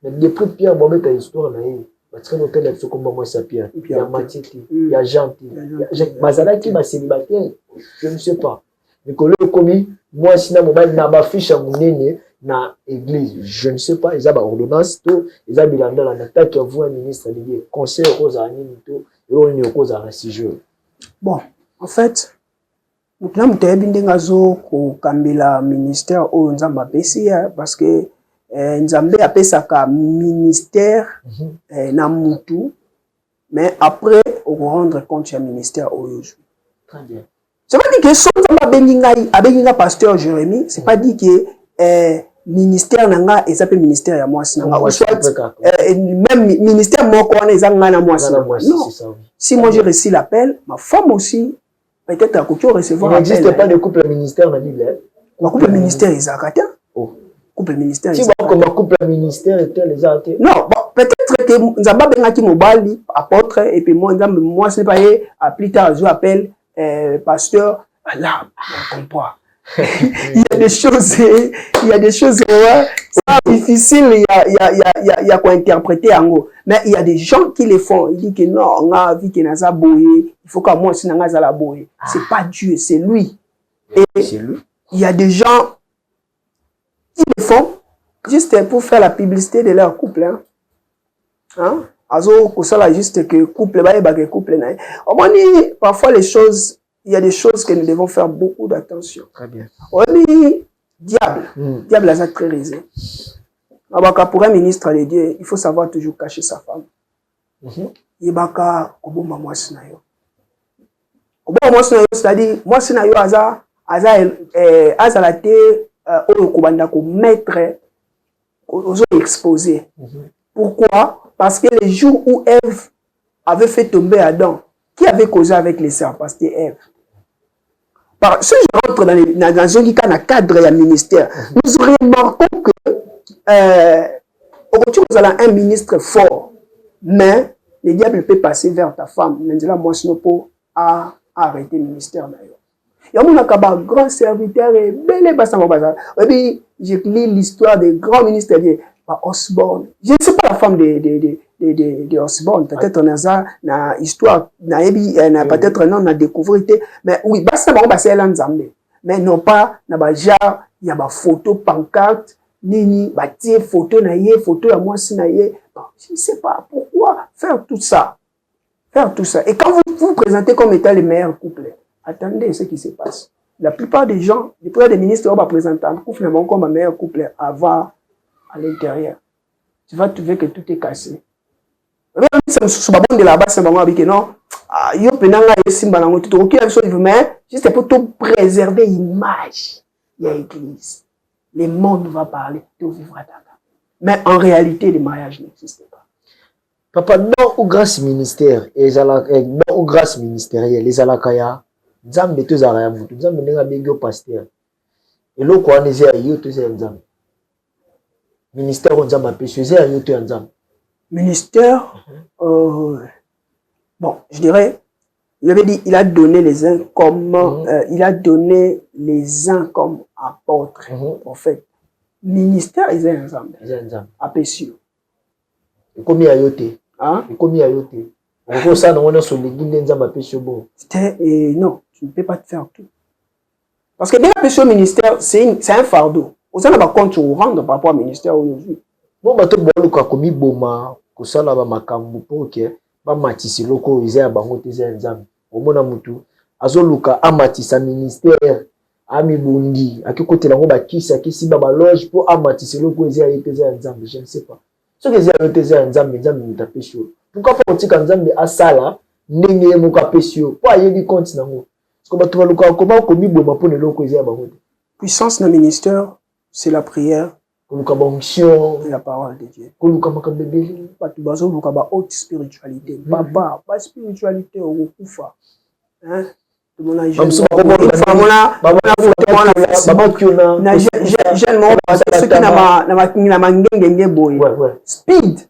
Mais depuis Pierre bon ta histoire na yé. Parce que nous quel est comme moi sa pierre. Il y a Matiti, il y a gentil. Bazara qui m'a célibataire, je ne sais pas. Mais que le commis moi si na mobile na ba fiche munene na église, je ne sais pas, ils ont ba ordonnance to, ils ont bilanda la nata qui envoie un ministre de conseil aux années to, et on est aux à 6 jours. Bon, en fait, nous avons bindengazo ko kambila ministère au nzamba PCA parce que nzambe apesa ka ministère na mutu, mais après au rendre compte à ministère aujourd'hui. Très bien. C'est pas dit que son Benginga pasteur Jérémy, c'est pas dit que ministère nanga et ça peut ministère à moi même ministère mon corps est à moi. Non. Si moi j'ai reçu l'appel, ma femme aussi peut-être à côté recevoir l'appel. Il n'existe pas de couple ministère dans la Bible. Le couple ministère est Zakata. Oh. Couple ministère. Si vous comme couple ministère était les arts. Non, bon, peut-être que Nzamba Bengaki Mobali apôtre et puis moi ce n'est pas à plus tard je appelle pasteur. Là, on comprend. Il y a des choses, ouais, difficiles, il y a quoi interpréter en gros. Mais il y a des gens qui le font. Ils disent que non, on a vu qu'il y a il faut qu'à moi, c'est la boye. C'est pas Dieu, c'est lui. Et il y a des gens qui le font juste pour faire la publicité de leur couple. Hein? Also, ça juste que couple, couple. Parfois les choses. Il y a des choses que nous devons faire beaucoup d'attention. Très bien. On dit, diable. Diable a très raison. Pour un ministre de Dieu, il faut savoir toujours cacher sa femme. Il y a Obama Mwasinayo. Obama Mwasinayo, c'est-à-dire, Mwasinayo a la terre, au maître, aux exposés. Pourquoi? Parce que les jours où Ève avait fait tomber Adam, qui avait causé avec les serpents? C'était Ève. Si je rentre dans un cadre et un ministère, nous remarquons que aujourd'hui, vous avez un ministre fort, mais le diable peut passer vers ta femme. Maintenant, moi, je ne peux pas arrêter le ministère. Il y a un grand serviteur et bel et j'ai lu l'histoire des grands ministères de Osborne. Je ne sais pas la femme de Osborne. Peut-être on a une histoire, peut-être non, on a découvert. Mais oui, mais non pas, il y a des photos, pancartes, nini, photo à moi, je ne sais pas pourquoi faire tout ça. Et quand vous présentez comme étant les meilleurs couples, attendez ce qui se passe. La plupart des gens, les plupart des ministres vont présenter un couple comme un meilleur couple avant à l'intérieur. Tu vas trouver que tout est cassé. Mais juste pour tout préserver l'image de l'église. Le monde va parler, tout vivra dans. Mais en réalité, le mariage n'existe pas. Papa, non ou grâce ministère, non ou grâce ministérielle, les alakaya, Nzambe tous araya mutu, Nzambe nenga bego pasteur. Et l'eau quoi n'est à yo tous Nzambe. Ministère Nzambe péché, c'est à yo tous Nzambe. Ministère, bon, je dirais, il avait dit, il a donné les uns comme, il a donné les uns comme apôtres, en fait. Ministère, ils ont Nzambe. À péché. Et combien à yo te? Hein? Et combien à yo te? On voit ça, on a sur l'église Nzambe péché bon. Non, tu ne peux pas te faire tout. Parce que bien péché au ministère, c'est un fardeau. Vous avez pas compte au rendre par rapport au ministère aujourd'hui. Bon, bah, tout le monde a commis boma, que ça là, ma cambo, pour que, bah, matisse, loko, ils aient abangoté, ils aient Nzambe. Au mon amutu, azoluka, amatisse, ministère, ami bundi, à qui côté la robe, à qui si, bah, loge, pour amatisse, loko, ils aient été Nzambe, je ne sais pas. Ce que j'ai été Nzambe, Nzambe, nous tapé sur. Pourquoi faut-il que Nzambe a ça là, n'ayez mon capécio, pas y aller compte, non? Parce que, bah, comment commis boma pour les locaux, ils aient abangoté. Puissance dans le ministère, c'est la prière. La parole de Dieu. Pas haute spiritualité. Pas spiritualité au Koufa. Hein? Speed.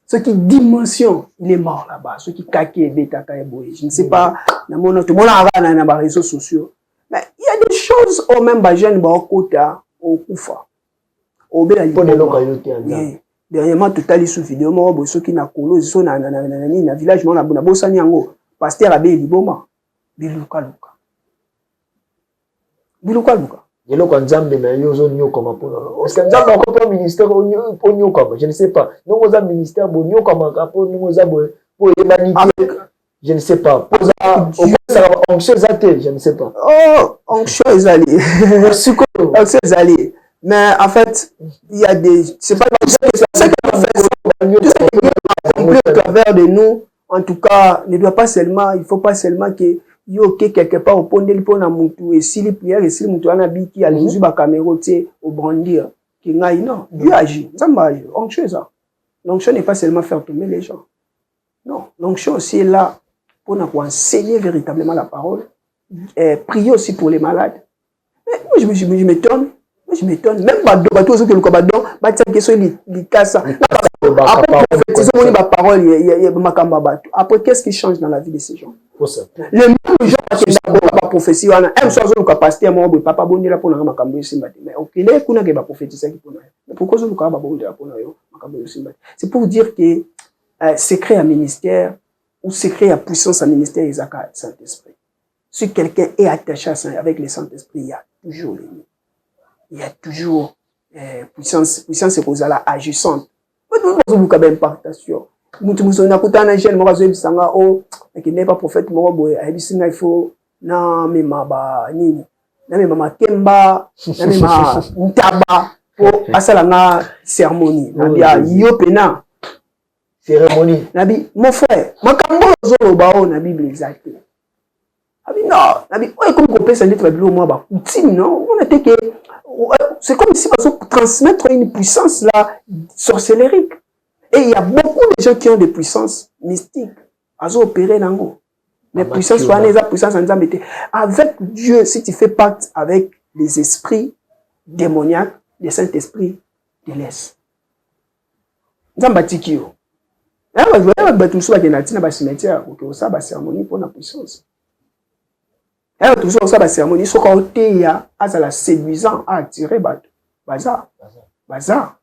Ce qui dimension, il est mort là-bas. Ce qui kaki et bêta je ne sais pas. Tout le monde a dans les réseaux sociaux. Mais il y a des choses au même jeune au Koufa. Dernièrement, tout à l'heure, sous vidéo, ceux qui n'a colo, ils sont dans le village, on a bossani yango. Pasteur Abe Liboma. Biluka Luka. Biluka Luka. Je ne sais pas. Parce que Nzambe a un ministère je ne sais pas. Nous avons un ministère pour l'humanité. Je ne sais pas. Je ne sais pas. Oh, anxieux alliés. Anxieux alliés. Mais en fait, il y a des. C'est pas ce qu'on fait. Tout ce qui est accompli au travers de nous, en tout cas, ne doit pas seulement, il faut pas seulement que yo quelque part au pondeli pour na mutu et si les prières et si le mutu anabi qui a les ba caméra au brandir qui ngai non Dieu agit ça marche onction ça l'onction n'est pas seulement faire tomber les gens non l'onction aussi est là pour nous enseigner véritablement la parole prier aussi pour les malades mais moi je m'étonne même bateau ceux que le cabadon ba tsa question li kasa après prophétiser on ba parole il makamba bateau après qu'est-ce qui change dans la vie de ces gens les mêmes gens qui ont prophétie wana même soit on capacité moi papa boni là pour na makambo simba mais OK les kuna ke ba prophétiser qui pour nous mais pourquoi on ka ba boni là pour yo makambo simba c'est pour dire que secret à ministère ou secret à puissance à ministère Isaac Saint-Esprit si quelqu'un est attaché avec le Saint-Esprit il y a toujours il y a toujours puissance c'est pour ça agissante vous vous avez impartation mutu na kutana jeune mo kazo bisanga o qui n'est pas prophète mo boye abisinga il faut na mema ba nini na mema makemba na mema ntaba pour asala na cérémonie na bia yo pena cérémonie na bi mon frère makambo zo ba o na bible exact abi non na bi o comme qu'on peut s'en être bilo moi ba utile non on était que c'est comme si on transmettre une puissance là sorcellerique. Et il y a beaucoup de gens qui ont des puissances mystiques. Ils ont opéré dans l'eau. Mais puissance soit les puissance en avec Dieu, si tu fais pacte avec les esprits démoniaques, les Saint-Esprits te laissent. Zambatikio. Alors, je vais battre tout ça dans le cimetière pour que ça va cérémonie pour la puissance. Alors, tout ça va cérémonie, ce qu'on a à la séduisant à attirer bazar. Bazar.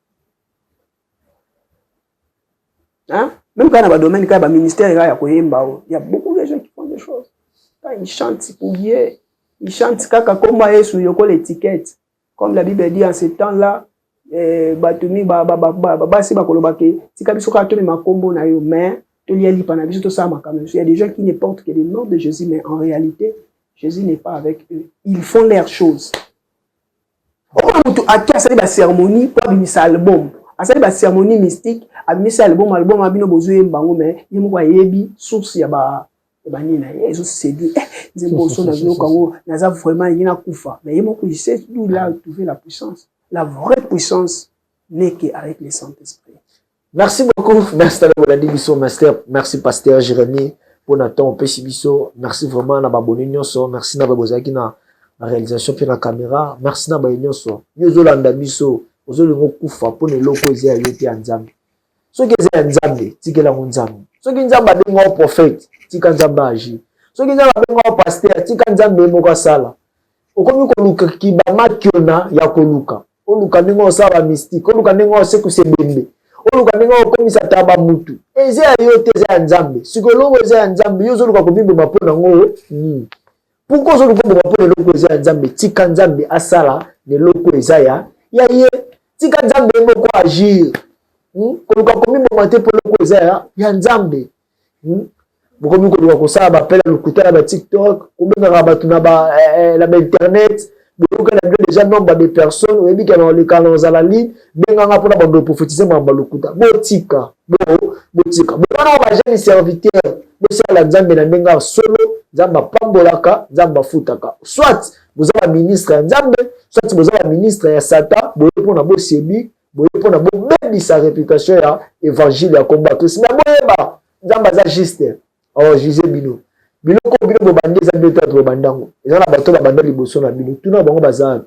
Hein? Même quand on a un domaine, quand on a un ministère, il y a beaucoup de gens qui font des choses. Quand ils chantent pour Dieu, ils chantent comme sur l'étiquette. Comme la Bible dit en ce temps-là, il y a des gens qui ne portent que le nom de Jésus, mais en réalité, Jésus n'est pas avec eux. Ils font leurs choses. On a une cérémonie pour un album. Asali ba cérémonie mystique abimisa album abino bozoye mbango mais yemo yebi source ya ba nina yezo séduit nzemboso na bino kango naza vraiment yina kufa mais yemo ko sait d'où il a trouvé la puissance la vraie puissance n'est qu'avec le Saint-Esprit. Merci beaucoup merci master merci pasteur Jérémie pour notre temps pesibiso merci vraiment na baboni nyonso merci na babozaki na réalisation puis na caméra merci na ba nyonso nyozolanda biso ozolingo kufa pone loko eze yote ya nzambe soki eze ya nzambe tikela nzambe soki nzambe abenga prophète tika nzambe agi soki nzambe abenga pasteur tika nzambe moko sala okomi koluka kibama kiona ya koluka oluka ndingo osala mystique oluka ndingo osekuse bembe oluka ndingo okomisa taba mutu eze ya yote eze ya nzambe sikoloko eze ya nzambe yo zoluka kobimba mapona ngo ni pourquoi zoluka kobimba mapona loko eze ya nzambe tika nzambe asala ne loko eza ya ye tika nzambe moko agir koluka komi bomate po loko eza ya nzambe bokomi koluka kosala bapela lokuta na ba TikTok kobengaka bato na ba internet boyoka na bino déjà nombre de personnes oyebi ke naoleka na ozala libre benganga mpona bando prophétiser mamba lokuta botika botika bokana bajeune serviteur bosala nzambe na ndenge solo nzambe apambolaka nzambe afutaka soit boza ba ministre ya nzambe soit boza ba ministre ya satan boye mpona bosebi boye mpona bobebisa réputation ya évangile ya komba kristo mais boyeba nzambe aza juste juge bino biloko bino bobandi eza bino to bobandango eza na bato babanda liboso na bino tuna bango baza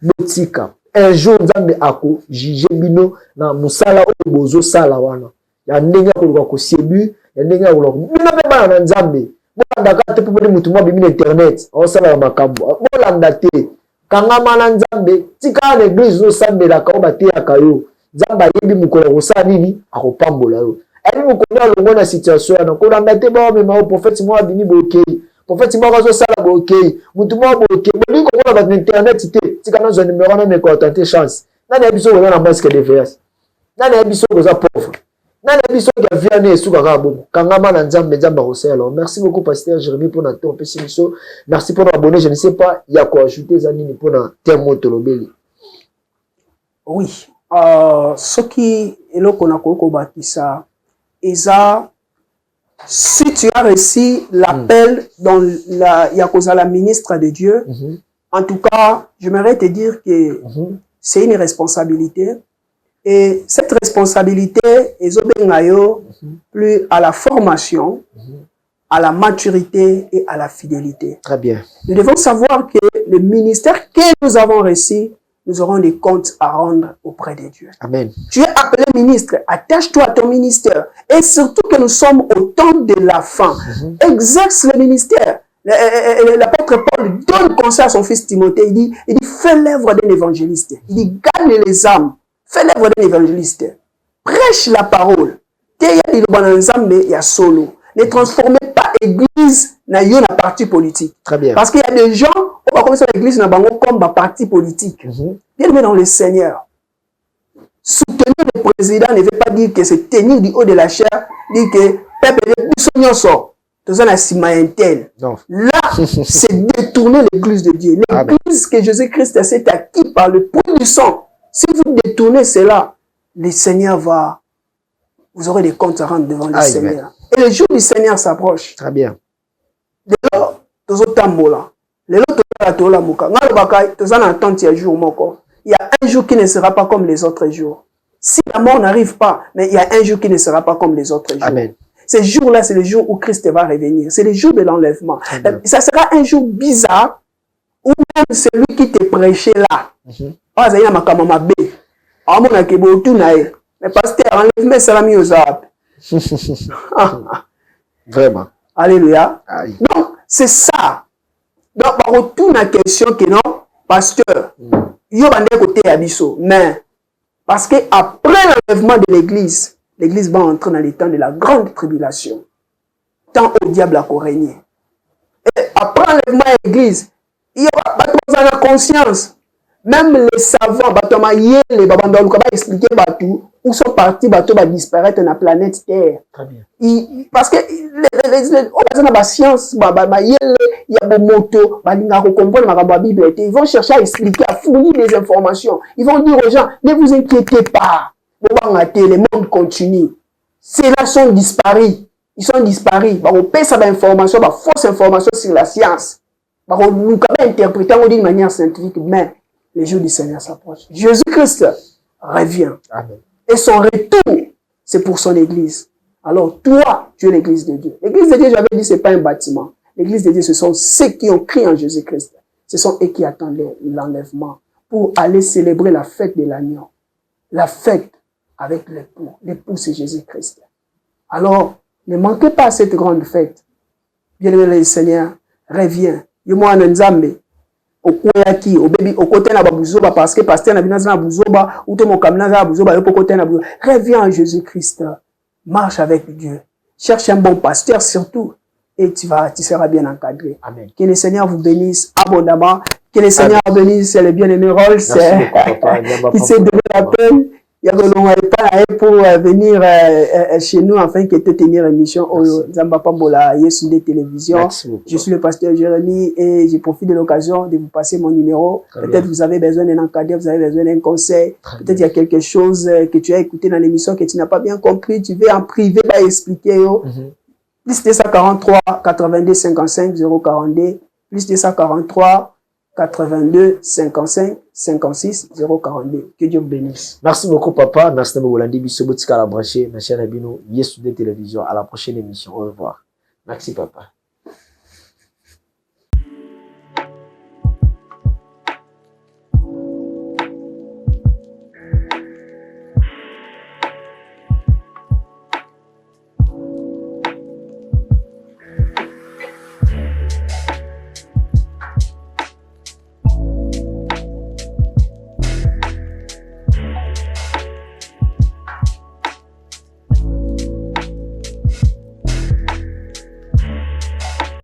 botika un jour nzambe ako juge bino na musala oyo bozosala wana ya ndenge ya koluka kosebi ya ndenge ya koluka bino mpe bana na nzambe bolandaka te mpo boni mutu mwa bimi na internet aosalaka makambo bolanda te kangama na nzambe tika na eglise ozosambelaka oyo bateyaka yo nzambe ayebi mokolo akosala nini akopambola yo ayebi mokolo alongo na situation wana kolanda te baomema o prophète moko abimi bokei prophète moko azosala bokei mutu moko bokei bolingi komona bato na internet te tika nazwa numero wana meko atante chance nani ayebi soki oza na masque de veillance nani ayebi soki oza pauvre nani ayebi soki avia ane esuka kaka bongo kangama na nzambe nzambe akosala. Merci beaucoup pasteur Jérémie pour notre temps opesi biso merci pour abonner je ne sais pas ya koajouter eza nini mpona terme tolobeli. Oui soki eloko nakoki kobakisa eza Si tu as reçu l'appel dans la Yakosa, ministre de Dieu, en tout cas, j'aimerais te dire que c'est une responsabilité. Et cette responsabilité est plus à la formation, à la maturité et à la fidélité. Très bien. Nous devons savoir que le ministère que nous avons reçu, nous aurons des comptes à rendre auprès de Dieu. Amen. Tu es appelé ministre, attache-toi à ton ministère. Et surtout que nous sommes au temps de la fin. Exerce le ministère. L'apôtre Paul donne conseil à son fils Timothée. Il dit, fais l'œuvre d'un évangéliste. Il dit, gagne les âmes. Fais l'œuvre d'un évangéliste. Prêche la parole. Il y a solo. Ne transformez pas l'église dans un parti politique. Très bien. Parce qu'il y a des gens, on va commencer l'église comme un parti politique. Bien dans le Seigneur. Soutenir le président ne veut pas dire que c'est tenir du haut de la chair, dire que peuple est sort. Là, c'est détourner l'église de Dieu. L'église que Jésus-Christ s'est acquis par le prix du sang. Si vous détournez cela, le Seigneur va... Vous aurez des comptes à rendre devant le Seigneur. Et le jour du Seigneur s'approche. Très bien. Il y a un jour qui ne sera pas comme les autres jours. Si la mort n'arrive pas, mais il y a un jour qui ne sera pas comme les autres jours. Amen. Ce jour-là, c'est le jour où Christ va revenir. C'est le jour de l'enlèvement. Ça sera un jour bizarre où même celui qui te prêchait là, mais pasteur, enlève-moi salami aux arbres. Vraiment. Alléluia. Donc, c'est ça. Donc, on retourne à la question que non, pasteur, il y a un côté abisso, mais parce qu'après l'enlèvement de l'église, l'église va entrer dans les temps de la grande tribulation. Tant au diable a régné. Et après l'enlèvement de l'église, il y a la conscience. Même les savants, les babandons, expliquer où sont partis, va disparaître dans la planète Terre. Très bien. Parce que la science, il y a des motos, ils vont chercher à expliquer, à fournir des informations. Ils vont dire aux gens, ne vous inquiétez pas, le monde continue. Ceux-là sont disparus. Ils sont disparus. On paie ça d'informations, fausse information sur la science. Nous pouvons interpréter d'une manière scientifique, mais les jours du Seigneur s'approchent. Jésus-Christ revient. Amen. Et son retour, c'est pour son église. Alors toi, tu es l'église de Dieu. L'église de Dieu, j'avais dit, ce n'est pas un bâtiment. L'église de Dieu, ce sont ceux qui ont cru en Jésus-Christ. Ce sont eux qui attendent l'enlèvement pour aller célébrer la fête de l'agneau. La fête avec l'époux. L'époux, c'est Jésus-Christ. Alors, ne manquez pas cette grande fête. Bien-aimé le Seigneur, reviens. Yo-moi en Nzambe. Okoyaki, obebi, okote na babuzoba, parce que pasteur na binaza na buzoba, ou te mokamina na buzoba, yo pokote na buzoba. Reviens en Jésus-Christ. Marche avec Dieu. Cherche un bon pasteur surtout. Et tu seras bien encadré. Amen. Que le Seigneur vous bénisse abondamment. Que le Seigneur bénisse le bien-aimé Rolls. Qui s'est donné la peine. Il y a pour venir chez nous afin que te tenir émission au Zamba Pambola Yesunde Télévision. Je suis le pasteur Jérémy et je profite de l'occasion de vous passer mon numéro. Peut-être vous avez besoin d'un encadré, vous avez besoin d'un conseil. Peut-être il y a quelque chose que tu as écouté dans l'émission que tu n'as pas bien compris. Tu veux en privé pas expliquer. Plus 243 82 55 042. Plus 243 82 55 56 042. Que Dieu vous bénisse. Merci beaucoup, papa. Merci beaucoup, Landi Bissobotika la branché. Merci à la chaîne Yesunde Télévision. À la prochaine émission. Au revoir. Merci, papa.